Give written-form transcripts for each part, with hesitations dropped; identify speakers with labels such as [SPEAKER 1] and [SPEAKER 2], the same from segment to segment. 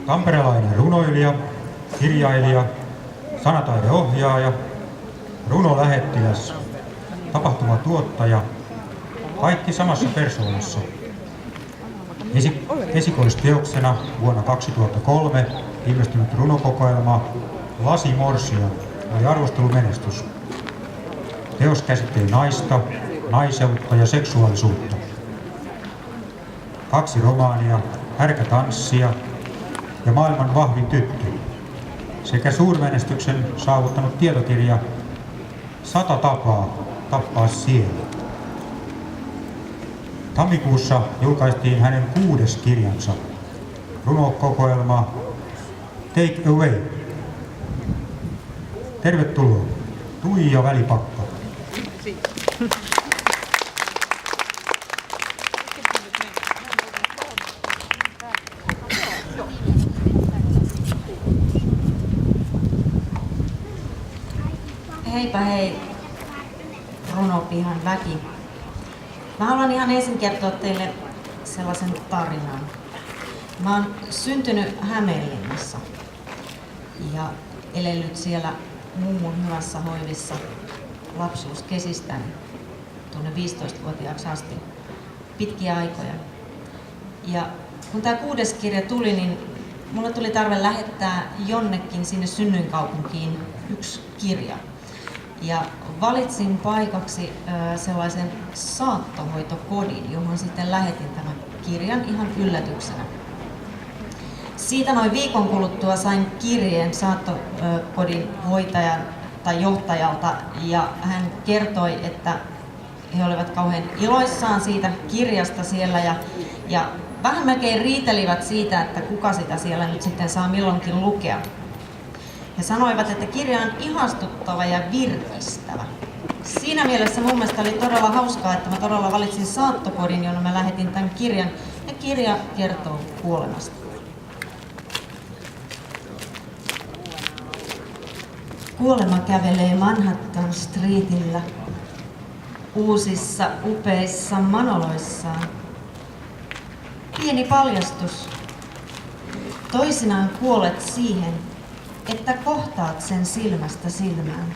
[SPEAKER 1] Tamperelainen runoilija, kirjailija, sanataideohjaaja, runolähettiläs, tapahtumatuottaja, kaikki samassa persoonassa. Esikoisteoksena vuonna 2003 ilmestynyt runokokoelma Lasi Morsian oli arvostelumenestys. Teos käsitteli naista, naiseutta ja seksuaalisuutta. 2 romaania, Härkätanssia ja Maailman vahvin tyttö sekä suurmenestyksen saavuttanut tietokirja 100 tapaa tappaa sielu. Tammikuussa julkaistiin hänen 6. kirjansa, runokokoelma Take Away. Tervetuloa, Tuija Välipakka.
[SPEAKER 2] Heipä hei, runopihan väki. Mä haluan ihan ensin kertoa teille sellaisen tarinan. Mä oon syntynyt Hämeenlinnassa ja elellyt siellä mummon hyvässä hoivissa lapsuuskesistäni tuonne 15-vuotiaaksi asti pitkiä aikoja. Ja kun tää 6. kirja tuli, niin mulle tuli tarve lähettää jonnekin sinne synnyinkaupunkiin 1 kirja. Ja valitsin paikaksi sellaisen saattohoitokodin, johon sitten lähetin tämän kirjan ihan yllätyksenä. Siitä noin viikon kuluttua sain kirjeen saattokodin hoitajan tai johtajalta ja hän kertoi, että he olivat kauhean iloissaan siitä kirjasta siellä ja vähän melkein riitelivät siitä, että kuka sitä siellä nyt sitten saa milloinkin lukea. He sanoivat, että kirja on ihastuttava ja virkistävä. Siinä mielessä mun mielestä oli todella hauskaa, että mä todella valitsin saattokodin, jonne mä lähetin tämän kirjan. Ja kirja kertoo kuolemasta. Kuolema kävelee Manhattan Streetillä, uusissa upeissa manoloissaan. Pieni paljastus. Toisinaan kuolet siihen, että kohtaat sen silmästä silmään.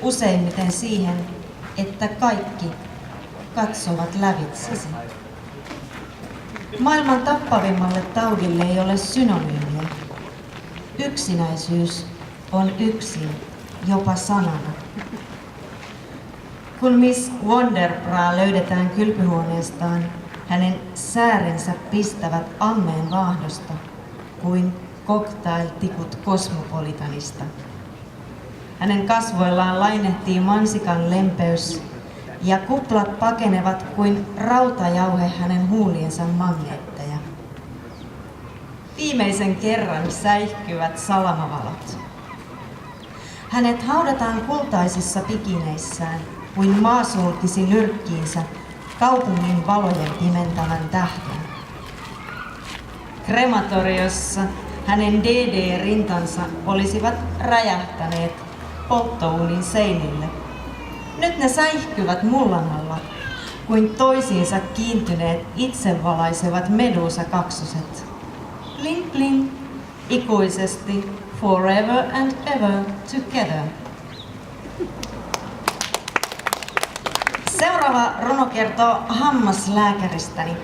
[SPEAKER 2] Useimmiten siihen, että kaikki katsovat lävitsesi. Maailman tappavimmalle taudille ei ole synonyymiä. Yksinäisyys on yksin, jopa sanana. Kun Miss Wonderbra löydetään kylpyhuoneestaan, hänen säärensä pistävät ammeen vaahdosta kuin cocktailtikut Cosmopolitanista. Hänen kasvoillaan lainehtii mansikan lempeys ja kuplat pakenevat kuin rautajauhe hänen huuliensa magneetteja. Viimeisen kerran säihkyvät salamavalot. Hänet haudataan kultaisissa pikineissään kuin maa sulkisi nyrkkiinsä kaupungin valojen pimentävän tähden. Krematoriossa hänen DD-rintansa olisivat räjähtäneet polttouunin seinille. Nyt ne säihkyvät mullan alla, kuin toisiinsa kiintyneet itsevalaisevat Medusa-kaksoset. Bling bling, ikuisesti, forever and ever together. Seuraava runo kertoo hammaslääkäristäni.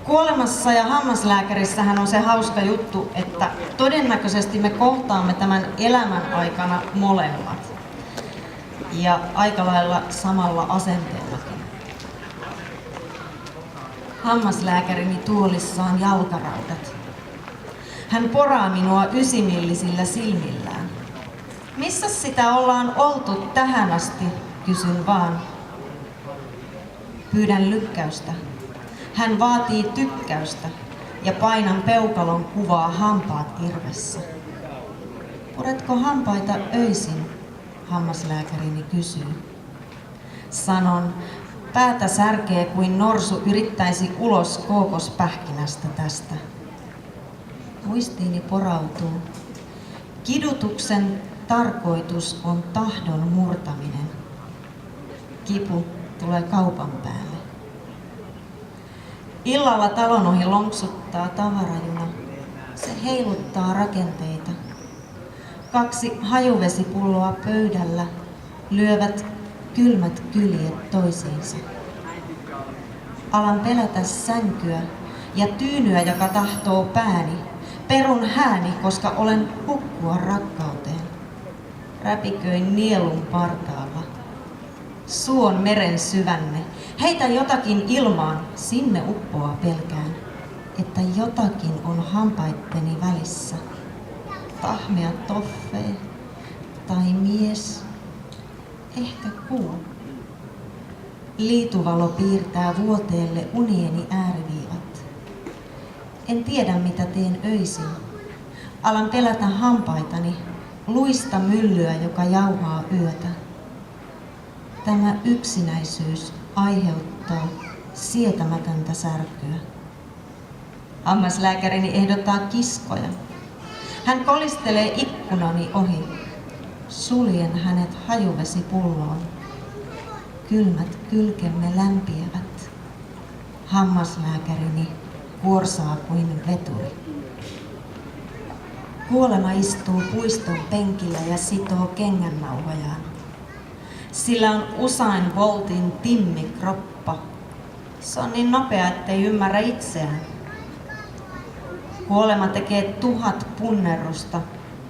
[SPEAKER 2] Kuolemassa ja hammaslääkärissähän on se hauska juttu, että todennäköisesti me kohtaamme tämän elämän aikana molemmat. Ja aika lailla samalla asenteellakin. Hammaslääkärini tuolissaan jalkaraudat. Hän poraa minua ysimillisillä silmillään. Missä sitä ollaan oltu tähän asti, kysyn vaan. Pyydän lykkäystä. Hän vaatii tykkäystä ja painan peukalon kuvaa hampaat irvessä. Puretko hampaita öisin? Hammaslääkärini kysyy. Sanon, päätä särkee kuin norsu yrittäisi ulos kookospähkinästä tästä. Muistiini porautuu. Kidutuksen tarkoitus on tahdon murtaminen. Kipu tulee kaupan päälle. Illalla talon ohi lonksuttaa tavarajuna. Se heiluttaa rakenteita. 2 hajuvesipulloa pöydällä lyövät kylmät kyljet toisiinsa. Alan pelätä sänkyä ja tyynyä, joka tahtoo pääni. Perun hääni, koska olen hukkua rakkauteen. Räpiköin nielun partaalla. Suon meren syvänne. Heitä jotakin ilmaan, sinne uppoa pelkään. Että jotakin on hampaitteni välissä. Tahmea toffee tai mies, ehkä kuu. Liituvalo piirtää vuoteelle unieni ääriviivat. En tiedä mitä teen öisin. Alan pelätä hampaitani, luista myllyä, joka jauhaa yötä. Tämä yksinäisyys aiheuttaa sietämätöntä särkyä. Hammaslääkärini ehdottaa kiskoja. Hän kolistelee ikkunani ohi. Suljen hänet hajuvesipulloon. Kylmät kylkemme lämpiävät. Hammaslääkärini kuorsaa kuin veturi. Kuolema istuu puiston penkillä ja sitoo kengännauhojaan. Sillä on Usain Boltin timmikroppa. Se on niin nopea, ettei ymmärrä itseään. Kuolema tekee 1000 punnerrusta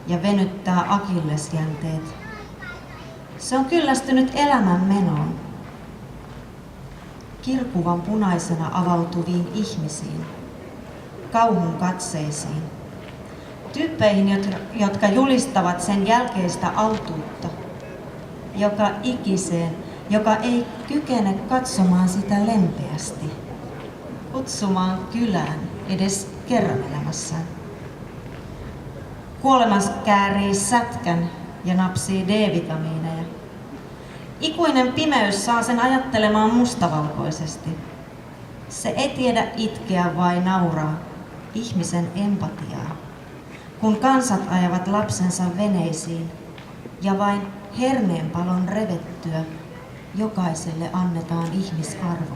[SPEAKER 2] ja venyttää akillesjänteet. Se on kyllästynyt elämän menoon. Kirkuvan punaisena avautuviin ihmisiin, kauhun katseisiin, tyyppeihin, jotka julistavat sen jälkeistä autuutta, joka ikiseen, joka ei kykene katsomaan sitä lempeästi, kutsumaan kylään edes kerran elämässään. Kuolemas käärii sätkän ja napsii D-vitamiineja. Ikuinen pimeys saa sen ajattelemaan mustavalkoisesti. Se ei tiedä itkeä vai nauraa, ihmisen empatiaa. Kun kansat ajavat lapsensa veneisiin ja vain herneenpalon revettyä jokaiselle annetaan ihmisarvo.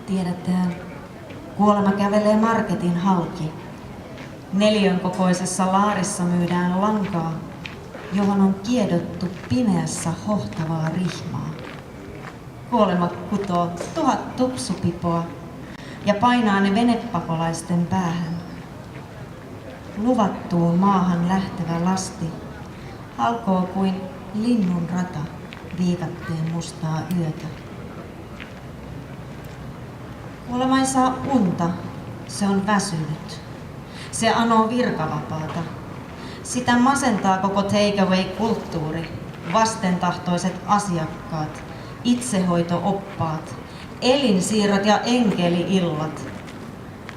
[SPEAKER 2] Tiedättehän, kuolema kävelee marketin halki. 4 kokoisessa laarissa myydään lankaa, johon on kiedottu pimeässä hohtavaa rihmaa. Kuolema kutoo 1000 tupsupipoa ja painaa ne venepakolaisten päähän. Luvattuun maahan lähtevä lasti halkoo kuin linnun rata viikatteen mustaa yötä. Kuolema ei saa unta, se on väsynyt. Se anoo virkavapaata. Sitä masentaa koko takeaway-kulttuuri, vastentahtoiset asiakkaat, itsehoito-oppaat, elinsiirrot ja enkeli-illat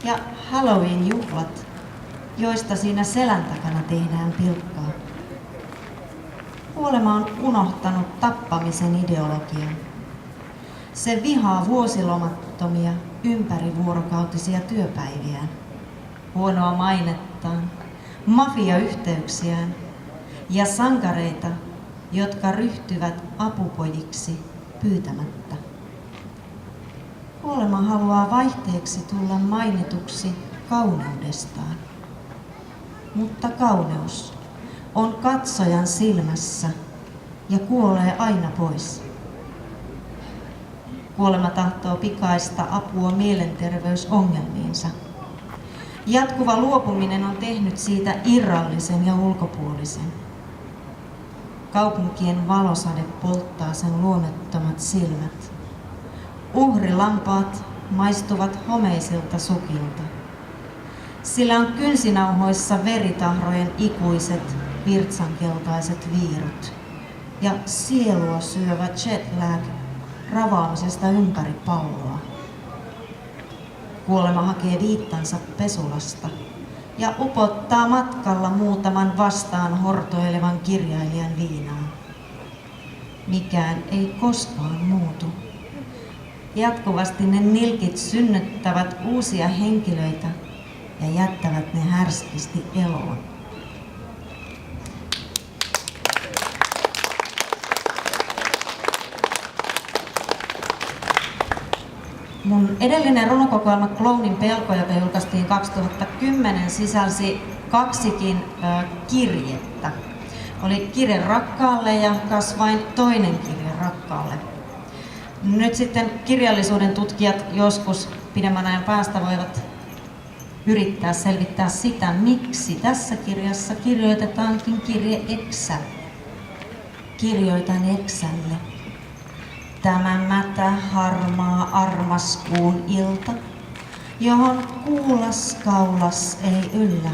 [SPEAKER 2] ja Halloween-juhlat, joista siinä selän takana tehdään pilkkaa. Kuolema on unohtanut tappamisen ideologian. Se vihaa vuosilomattomia ympärivuorokautisia työpäiviään, huonoa mainettaan, mafiayhteyksiään ja sankareita, jotka ryhtyvät apupojiksi pyytämättä. Kuolema haluaa vaihteeksi tulla mainituksi kauneudestaan. Mutta kauneus on katsojan silmässä ja kuolee aina pois. Kuolema tahtoo pikaista apua mielenterveysongelmiinsa. Jatkuva luopuminen on tehnyt siitä irrallisen ja ulkopuolisen. Kaupunkien valosade polttaa sen luonnettomat silmät. Uhrilampaat maistuvat homeisilta sukilta. Sillä on kynsinauhoissa veritahrojen ikuiset virtsankeltaiset viirut ja sielua syövä jetlag ravaamisesta ympäri palloa. Kuolema hakee viittansa pesulasta ja upottaa matkalla muutaman vastaan hortoilevan kirjailijan viinaan. Mikään ei koskaan muutu. Jatkuvasti ne nilkit synnyttävät uusia henkilöitä ja jättävät ne härskisti eloon. Mun edellinen runokokoelma Clownin pelko, joka julkaistiin 2010, sisälsi 2 kirjettä. Oli kirje rakkaalle ja kas vain toinen kirje rakkaalle. Nyt sitten kirjallisuuden tutkijat joskus pidemmän ajan päästä voivat yrittää selvittää sitä, miksi tässä kirjassa kirjoitetaankin kirje Eksä. Kirjoitan Eksälle. Tämä mätä, harmaa, armas kuun ilta, johon kuulas kaulas ei yllä.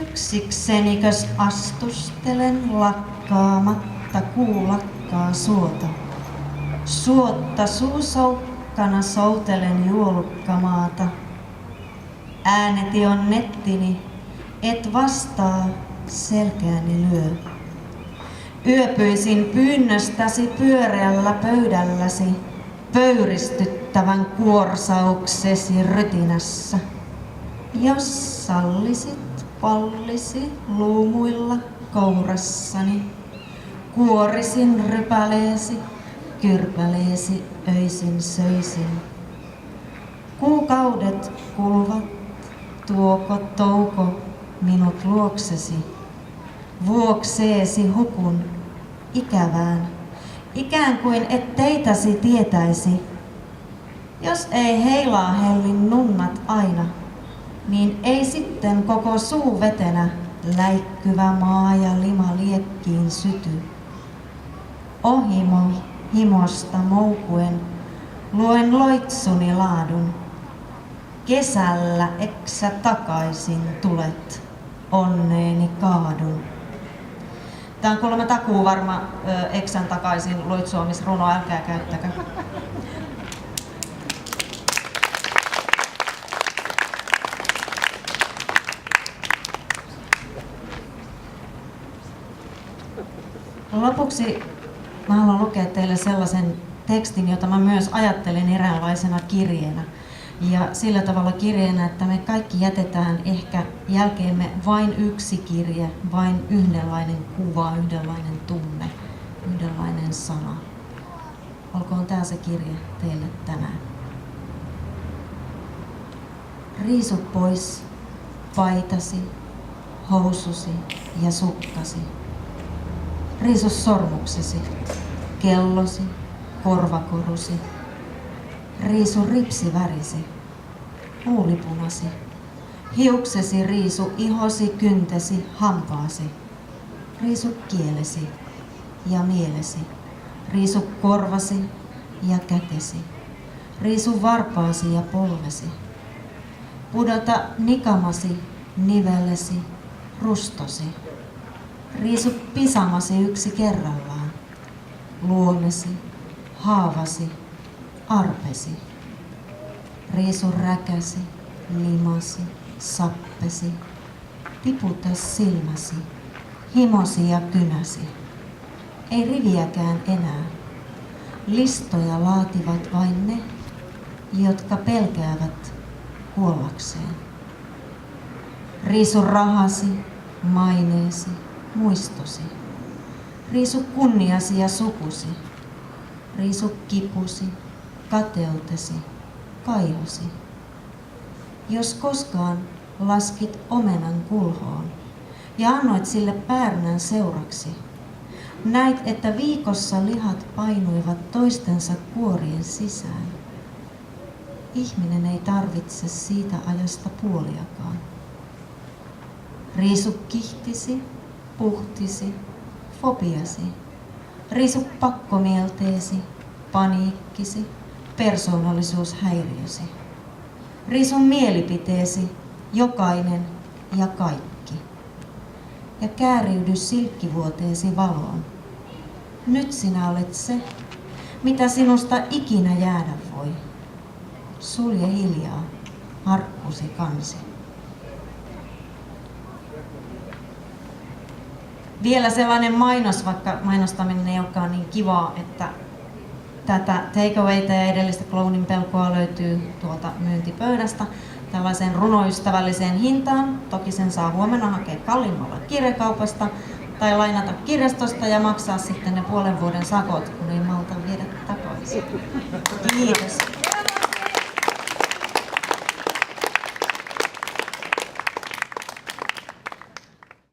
[SPEAKER 2] Yksiksenikös astustelen lakkaamatta kuulakkaa suota. Suotta suusoukkana soutelen juolukkamaata. Ääneti on nettini, et vastaa, selkääni lyö. Yöpyisin pyynnöstäsi pyöreällä pöydälläsi, pöyristyttävän kuorsauksesi rytinässä. Jos sallisit, pallisi luumuilla kourassani, kuorisin rypäleesi, kyrpäleesi öisin söisin. Kuukaudet kuluvat, tuoko touko minut luoksesi. Vuokseesi hukun ikävään, ikään kuin et teitäsi tietäisi. Jos ei heilaa hellin nunnat aina, niin ei sitten koko suu vetenä läikkyvä maa ja lima liekkiin syty. Ohimo himosta moukuen luen loitsuni laadun. Kesällä eksä takaisin tulet, onneeni kaadun. Tämä on kuulemma takuu varma Eksän takaisin loitsuamisruno, älkää käyttäkö. Lopuksi mä haluan lukea teille sellaisen tekstin, jota mä myös ajattelen eräänlaisena kirjeenä. Ja sillä tavalla kirjeenä, että me kaikki jätetään ehkä jälkeemme vain yksi kirje, vain yhdenlainen kuva, yhdenlainen tunne, yhdenlainen sana. Olkoon tää se kirje teille tänään. Riisu pois paitasi, housusi ja sukkasi. Riisu sormuksesi, kellosi, korvakorusi. Riisu ripsivärisi, huulipunasi. Hiuksesi riisu, ihosi, kyntesi, hampaasi. Riisu kielesi ja mielesi. Riisu korvasi ja kätesi. Riisu varpaasi ja polvesi. Pudota nikamasi, nivellesi, rustosi. Riisu pisamasi yksi kerrallaan. Luomesi, haavasi, arpesi. Riisu räkäsi, limasi, sappesi. Tiputa silmäsi, himosi ja kynäsi. Ei riviäkään enää. Listoja laativat vain ne, jotka pelkäävät kuollakseen. Riisu rahasi, maineesi, muistosi. Riisu kunniasi ja sukusi. Riisu kipusi, kateutesi, kaihosi. Jos koskaan laskit omenan kulhoon ja annoit sille päärynän seuraksi, näit, että viikossa lihat painuivat toistensa kuorien sisään. Ihminen ei tarvitse siitä ajasta puoliakaan. Riisu kihtisi, puhtisi, fobiasi. Riisu pakkomielteesi, paniikkisi, persoonallisuushäiriösi. Riisu mielipiteesi, jokainen ja kaikki. Ja kääriydy silkkivuoteesi valoon. Nyt sinä olet se, mitä sinusta ikinä jäädä voi. Sulje hiljaa, arkkusi kansi. Vielä sellainen mainos, vaikka mainostaminen ei olekaan niin kivaa, että tätä takeawayta ja edellistä Clownin pelkoa löytyy tuolta myyntipöydästä tällaiseen runoystävälliseen hintaan. Toki sen saa huomenna hakea kalliimmalla kirjakaupasta tai lainata kirjastosta ja maksaa sitten ne puolen vuoden sakot, kun ei malta viedä takaisin. Kiitos.